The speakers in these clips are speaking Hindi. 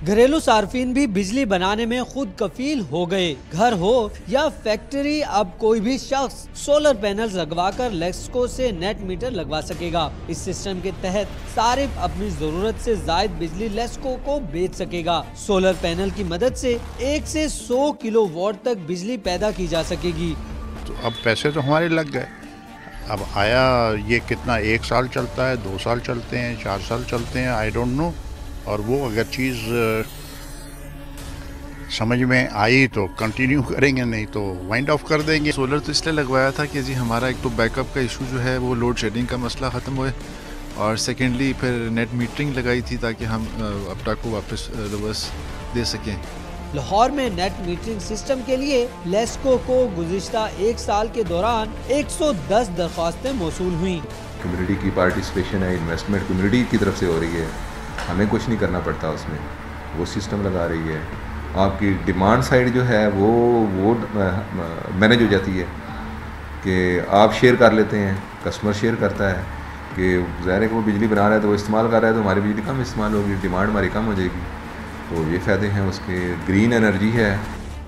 घरेलू सार्फिन भी बिजली बनाने में खुद कफील हो गए। घर हो या फैक्ट्री, अब कोई भी शख्स सोलर पैनल लगवाकर लेस्को से नेट मीटर लगवा सकेगा। इस सिस्टम के तहत सारिफ अपनी जरूरत से जायद बिजली लेस्को को बेच सकेगा। सोलर पैनल की मदद से 1 से 100 किलोवाट तक बिजली पैदा की जा सकेगी। तो अब पैसे तो हमारे लग गए। अब आया ये कितना, 1 साल चलता है, 2 साल चलते हैं, 4 साल चलते हैं, आई डोंट नो। और वो अगर चीज़ समझ में आई तो कंटिन्यू करेंगे, नहीं तो वाइंड ऑफ कर देंगे। सोलर तो इसलिए लगवाया था कि जी हमारा एक तो बैकअप का इशू जो है वो लोड शेडिंग का मसला ख़त्म हुए, और सेकेंडली फिर नेट मीटरिंग लगाई थी ताकि हम अपटा को वापस रिवर्स दे सकें। लाहौर में नेट मीटरिंग सिस्टम के लिए लेस्को को गुज़िश्ता 1 साल के दौरान 110 दरख्वास्तें मौसूल हुई। कम्युनिटी की पार्टिसिपेशन है, इन्वेस्टमेंट कम्युनिटी की तरफ से हो रही है, हमें कुछ नहीं करना पड़ता उसमें, वो सिस्टम लगा रही है। आपकी डिमांड साइड जो है वो मैनेज हो जाती है कि आप शेयर कर लेते हैं, कस्टमर शेयर करता है कि ज़ाहिर है कि वो बिजली बना रहा है तो वो इस्तेमाल कर रहा है, तो हमारी बिजली कम इस्तेमाल होगी, डिमांड हमारी कम हो जाएगी। तो ये फ़ायदे हैं उसके। ग्रीन एनर्जी है।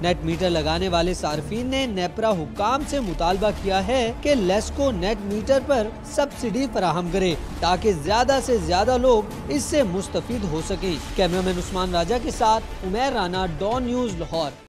नेट मीटर लगाने वाले सार्फिन ने नेपरा हुक्काम से मुतालबा किया है कि लेस्को नेट मीटर पर सब्सिडी फराहम करे ताकि ज्यादा से ज्यादा लोग इससे मुस्तफीद हो सकें। कैमरामैन उस्मान राजा के साथ उमैर राना, डॉन न्यूज़, लाहौर।